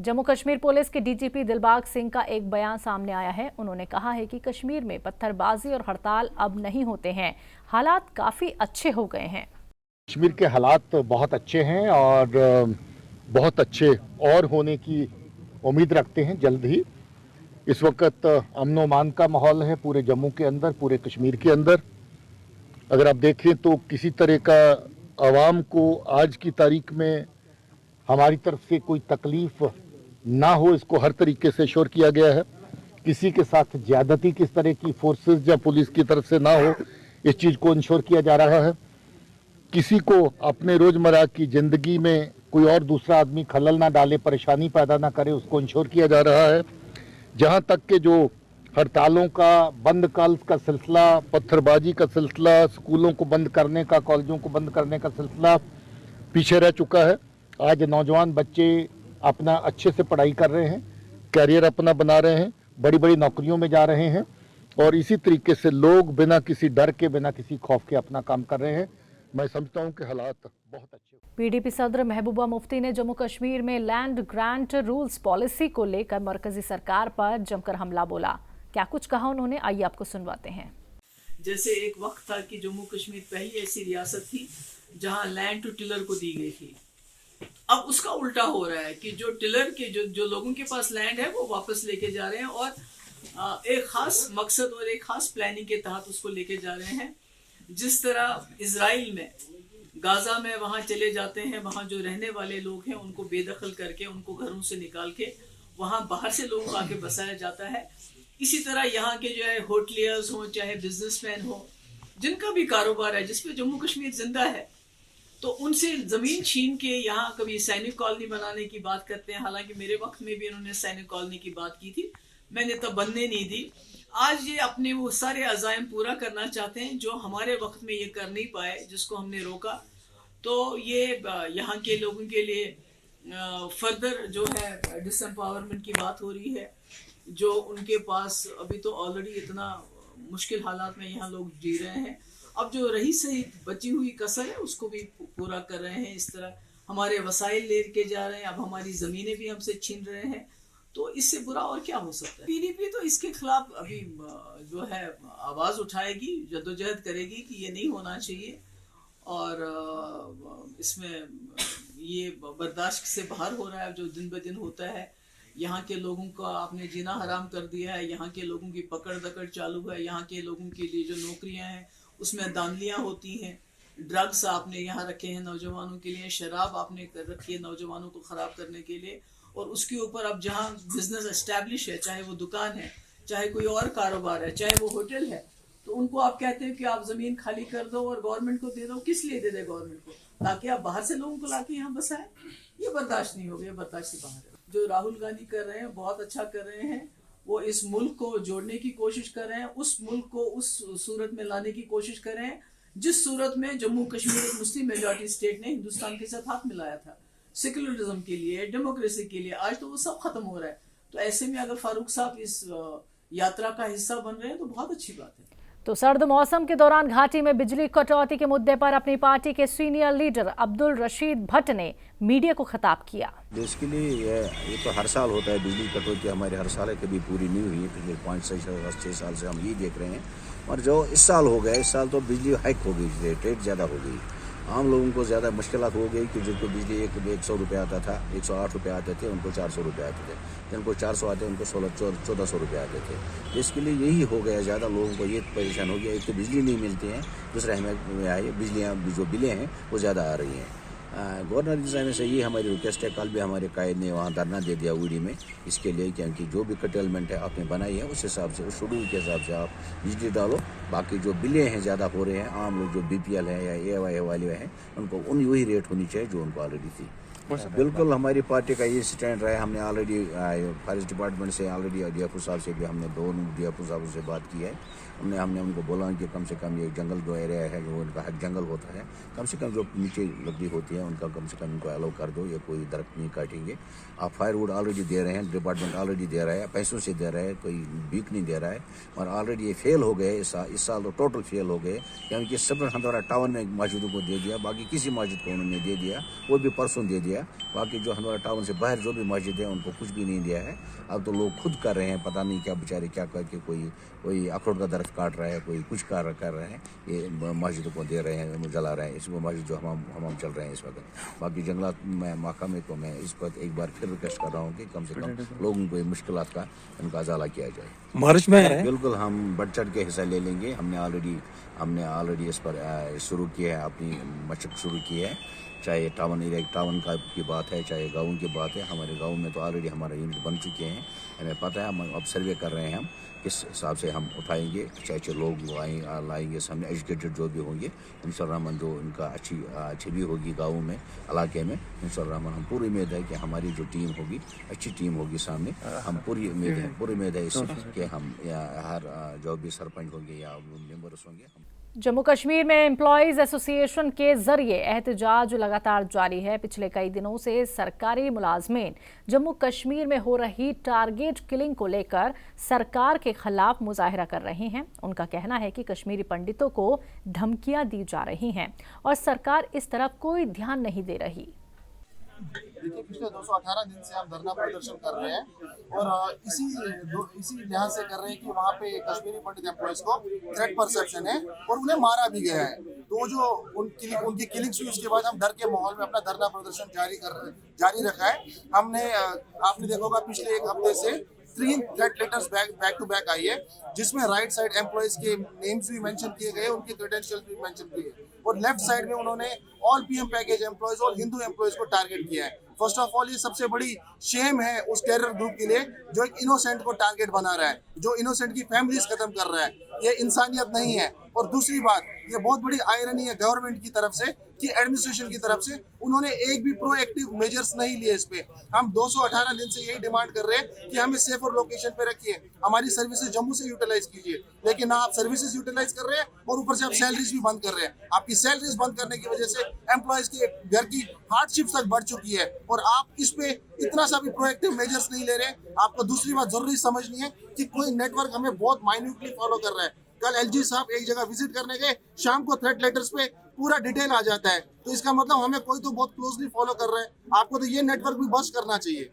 Jammu Kashmir police के DGP Dilbag Singh का एक बयान सामने आया है। उन्होंने कहा है कि कश्मीर में पत्थरबाजी और हड़ताल अब नहीं होते हैं, हालात काफी अच्छे हो गए हैं। कश्मीर के हालात बहुत अच्छे हैं और बहुत अच्छे और होने की उम्मीद रखते हैं जल्द ही। इस वक्त अमन व अमान का माहौल है पूरे जम्मू के अंदर, पूरे कश्मीर के अंदर। अगर आप देखें तो किसी तरह का आवाम को आज की तारीख में हमारी तरफ से कोई तकलीफ ना हो, इसको हर तरीके से श्योर किया गया है। किसी के साथ ज्यादती किस तरह की फोर्सेस या पुलिस की तरफ से ना हो, इस चीज को इंश्योर किया जा रहा है। किसी को अपने रोजमर्रा की जिंदगी में कोई और दूसरा आदमी खलल ना डाले, परेशानी पैदा ना करे, उसको इंश्योर किया जा रहा है। जहां तक के जो हड़तालों का, बंद कॉल्स का सिलसिला, पत्थरबाजी का सिलसिला, स्कूलों को बंद करने का, कॉलेजों को बंद करने का सिलसिला पीछे रह चुका है। आज नौजवान बच्चे अपना अच्छे से पढ़ाई कर रहे हैं, कैरियर अपना बना रहे हैं, बड़ी बड़ी नौकरियों में जा रहे हैं और इसी तरीके से लोग बिना किसी डर के, बिना किसी खौफ के अपना काम कर रहे हैं। मैं समझता हूं कि हालात बहुत अच्छे। पीडीपी सदर महबूबा मुफ्ती ने जम्मू कश्मीर में लैंड ग्रांट रूल्स पॉलिसी को लेकर मरकजी सरकार पर जमकर हमला बोला। क्या कुछ कहा उन्होंने, आइए आपको सुनवाते हैं। जैसे एक वक्त था कि जम्मू कश्मीर पहली ऐसी रियासत थी जहां लैंड टू टिलर को दी गई थी। अब उसका उल्टा हो रहा है कि जो टिलर के जो लोगों के पास लैंड है वो वापस लेके जा रहे हैं और एक खास मकसद और एक खास प्लानिंग के तहत उसको लेके जा रहे हैं। जिस तरह इजराइल में, गाजा में वहां चले जाते हैं, वहां जो रहने वाले लोग हैं उनको बेदखल करके, उनको घरों से निकाल के वहां बाहर से लोगों को आके बसाया जाता है। इसी तरह यहाँ के जो है होटलियर्स हो, चाहे बिजनेसमैन हो, जिनका भी कारोबार है, जिसपे जम्मू कश्मीर जिंदा है, तो उनसे जमीन छीन के यहाँ कभी सैनिक कॉलोनी बनाने की बात करते हैं। हालांकि मेरे वक्त में भी इन्होंने सैनिक कॉलोनी की बात की थी, मैंने तब बनने नहीं दी। आज ये अपने वो सारे अज़ाइम पूरा करना चाहते हैं जो हमारे वक्त में ये कर नहीं पाए, जिसको हमने रोका। तो ये यहाँ के लोगों के लिए फर्दर जो है डिसएम्पावरमेंट की बात हो रही है, जो उनके पास अभी तो ऑलरेडी इतना मुश्किल हालात में यहाँ लोग जी रहे हैं। अब जो रही सही बची हुई कसर है उसको भी पूरा कर रहे हैं। इस तरह हमारे वसाइल लेके जा रहे हैं, अब हमारी ज़मीनें भी हमसे छीन रहे हैं। तो इससे बुरा और क्या हो सकता है। पीडीपी तो इसके खिलाफ अभी जो है आवाज़ उठाएगी, जद्दोजहद करेगी कि ये नहीं होना चाहिए और इसमें ये बर्दाश्त से बाहर हो रहा है जो दिन ब दिन होता है। यहाँ के लोगों का आपने जीना हराम कर दिया है, यहाँ के लोगों की पकड़ दकड़ चालू है, यहाँ के लोगों के लिए जो नौकरियाँ हैं उसमें दांधलियाँ होती हैं, ड्रग्स आपने यहाँ रखे हैं नौजवानों के लिए, शराब आपने कर रखी है नौजवानों को ख़राब करने के लिए। और उसके ऊपर अब जहाँ बिजनेस एस्टैब्लिश है, चाहे वो दुकान है, चाहे कोई और कारोबार है, चाहे वो होटल है, तो उनको आप कहते हैं कि आप ज़मीन खाली कर दो और गवर्नमेंट को दे दो। किस लिए दे दे गवर्नमेंट को? ताकि आप बाहर से लोगों को लाके यहाँ बसाएं। ये बर्दाश्त नहीं होगा, ये बर्दाश्त से बाहर है। जो राहुल गांधी कर रहे हैं बहुत अच्छा कर रहे हैं। वो इस मुल्क को जोड़ने की कोशिश कर रहे हैं, उस मुल्क को उस सूरत में लाने की कोशिश कर रहे हैं जिस सूरत में जम्मू कश्मीर एक मुस्लिम मेजॉरिटी स्टेट ने हिंदुस्तान के साथ हाथ मिलाया था सेकुलरिज्म के लिए, डेमोक्रेसी के लिए। आज तो वो सब खत्म हो रहा है। तो ऐसे में अगर फारूक साहब इस यात्रा का हिस्सा बन रहे हैं तो बहुत अच्छी बात है। तो सर्द मौसम के दौरान घाटी में बिजली कटौती के मुद्दे पर अपनी पार्टी के सीनियर लीडर अब्दुल रशीद भट्ट ने मीडिया को खिताब किया। बेसिकली ये तो हर साल होता है, बिजली कटौती हमारे हर साल है, कभी पूरी नहीं हुई। पिछले 5-6 साल से हम ये देख रहे हैं। और जो इस साल हो गया, इस साल तो बिजली हाइक हो गई, रेट ज़्यादा हो गई। आम लोगों को ज़्यादा मुश्किलात हो गई कि जिनको बिजली 100 रुपये आता था, 108 रुपये आते थे, उनको 400 रुपये आते थे। जिनको 400 आते उनको 1400 रुपये आते थे। इसके लिए यही हो गया, ज़्यादा लोगों को ये परेशान हो गया। एक तो बिजली नहीं मिलती है, दूसरा हमें बिजलियाँ जो बिलें हैं वो ज़्यादा आ रही हैं। गवर्नर जी साहब से ये हमारी रिक्वेस्ट है। कल भी हमारे कायद ने वहाँ धरना दे दिया उड़ी में, इसके लिए क्योंकि जो भी कटेलमेंट है आपने बनाई है उस हिसाब से, उस शेड्यूल के हिसाब से आप बिजली डालो। बाकी जो बिलें हैं ज़्यादा हो रहे हैं, आम लोग जो BPL है या AY वाले हैं उनको वही रेट होनी चाहिए जो उनको ऑलरेडी थी। बिल्कुल हमारी पार्टी का ये स्टैंड रहा है। हमने ऑलरेडी फॉरेस्ट डिपार्टमेंट से ऑलरेडी DFO साहब से भी हमने दोनों DFO साहब से बात की है। हमने उनको बोला कि कम से कम ये जंगल जो एरिया है, जो उनका हक जंगल होता है, कम से कम जो नीचे लकड़ी होती है उनका कम से कम इनको अलाउ कर दो, ये कोई दरख्त नहीं काटेंगे। आप फायरवुड ऑलरेडी दे रहे हैं, डिपार्टमेंट ऑलरेडी दे रहा है, पैसों से दे रहा है, कोई बीक नहीं दे रहा है, और ऑलरेडी ये फेल हो गए। इस साल तो टोटल फेल हो गए, क्योंकि सब हंदवाड़ा टाउन में मस्जिदों को दे दिया, बाकी किसी मस्जिद को उन्होंने दे दिया, वो भी परसों दे दिया। बाकी जो हंदवाड़ा टाउन से बाहर जो भी मस्जिद है उनको कुछ भी नहीं दिया है। अब तो लोग खुद कर रहे हैं, पता नहीं क्या बेचारे क्या करके, कोई अखरोट का दरख्त काट रहा है, कोई कुछ कर रहे हैं, ये मस्जिदों को दे रहे हैं, जला रहे हैं। इसको मस्जिद जो हमाम चल रहे हैं इस वक्त। बाकी जंगलात में महकमे को मैं इस वक्त एक बार फिर रिक्वेस्ट कर रहा हूँ कि कम से कम लोगों को मुश्किलात का इनका अजाला किया जाए। मार्च में है, बिल्कुल हम बढ़ चढ़ के हिस्सा ले लेंगे। हमने ऑलरेडी इस पर शुरू किया है, अपनी मशक शुरू की है। चाहे टाउन एरिया टाउन की बात है, चाहे गाँव की बात है। हमारे गाँव में तो ऑलरेडी हमारा यूनिट बन चुके हैं, हमें पता है। हम अब सर्वे कर रहे हैं, हम किस हिसाब से हम उठाएंगे, अच्छे लोग लाएंगे सामने, एजुकेटेड जो भी होंगे इंशाअल्लाह, जो उनका अच्छी भी होगी गाँव में, इलाके में इंशाअल्लाह। हम पूरी उम्मीद है कि हमारी जो टीम होगी अच्छी टीम होगी सामने। हम पूरी उम्मीद है इससे कि हम हर जो भी सरपंच होंगे या मेंबर्स होंगे। जम्मू कश्मीर में एम्प्लॉयज एसोसिएशन के जरिए एहतजाज लगातार जारी है। पिछले कई दिनों से सरकारी मुलाजमीन जम्मू कश्मीर में हो रही टारगेट किलिंग को लेकर सरकार के खिलाफ मुजाहिरा कर रहे हैं। उनका कहना है कि कश्मीरी पंडितों को धमकियां दी जा रही हैं और सरकार इस तरफ कोई ध्यान नहीं दे रही। देखिए, पिछले 218 दिन से हम धरना प्रदर्शन कर रहे हैं और इसी लिहाज से कर रहे हैं कि वहाँ पे कश्मीरी पंडित एम्प्लॉयज को थ्रेट परसेप्शन है और उन्हें मारा भी गया है। तो जो उनकी किलिंग्स हुई, उसके बाद हम डर के माहौल में अपना धरना प्रदर्शन जारी रखा है। हमने आपने देखा होगा पिछले एक हफ्ते से 3 threat letters back to back आई है, जिसमें राइट साइड एम्प्लॉयज के नेम्स भी मेंशन किए गए, उनके क्रेडेंशियल्स भी मेंशन किए गए, और लेफ्ट साइड में उन्होंने ऑल पीएम पैकेज एम्प्लॉयज और हिंदू एम्प्लॉयज को टारगेट किया है। फर्स्ट ऑफ ऑल, ये सबसे बड़ी शेम है उस टेरर ग्रुप के लिए जो एक इनोसेंट को टारगेट बना रहा है, जो इनोसेंट की फैमिलीज खत्म कर रहा है। ये इंसानियत नहीं है। और दूसरी बात, ये बहुत बड़ी आयरनी है गवर्नमेंट की तरफ से कि एडमिनिस्ट्रेशन की तरफ से उन्होंने एक भी प्रोएक्टिव मेजर्स नहीं लिए इस पे। हम 218 दिन से यही डिमांड कर रहे हैं कि हमें सेफ और लोकेशन पे रखिए, हमारी सर्विसेज जम्मू से यूटिलाइज कीजिए। लेकिन ना आप सर्विसेज यूटिलाइज कर रहे हैं और ऊपर से आप सैलरीज भी बंद कर रहे हैं। आपकी सैलरीज बंद करने की वजह से एम्प्लॉयज के घर की हार्डशिप तक बढ़ चुकी है और आप इस पे इतना सा भी प्रोएक्टिव मेजर्स नहीं ले रहे। आपको दूसरी बात जरूरी समझनी है कि कोई नेटवर्क हमें बहुत माइन्यूटली फॉलो कर रहा है। कल एलजी साहब एक जगह विजिट करने गए, शाम को थ्रेट लेटर्स पे पूरा डिटेल आ जाता है, तो इसका मतलब हमें कोई तो बहुत क्लोजली फॉलो कर रहा है। आपको तो ये नेटवर्क भी बस्ट करना चाहिए।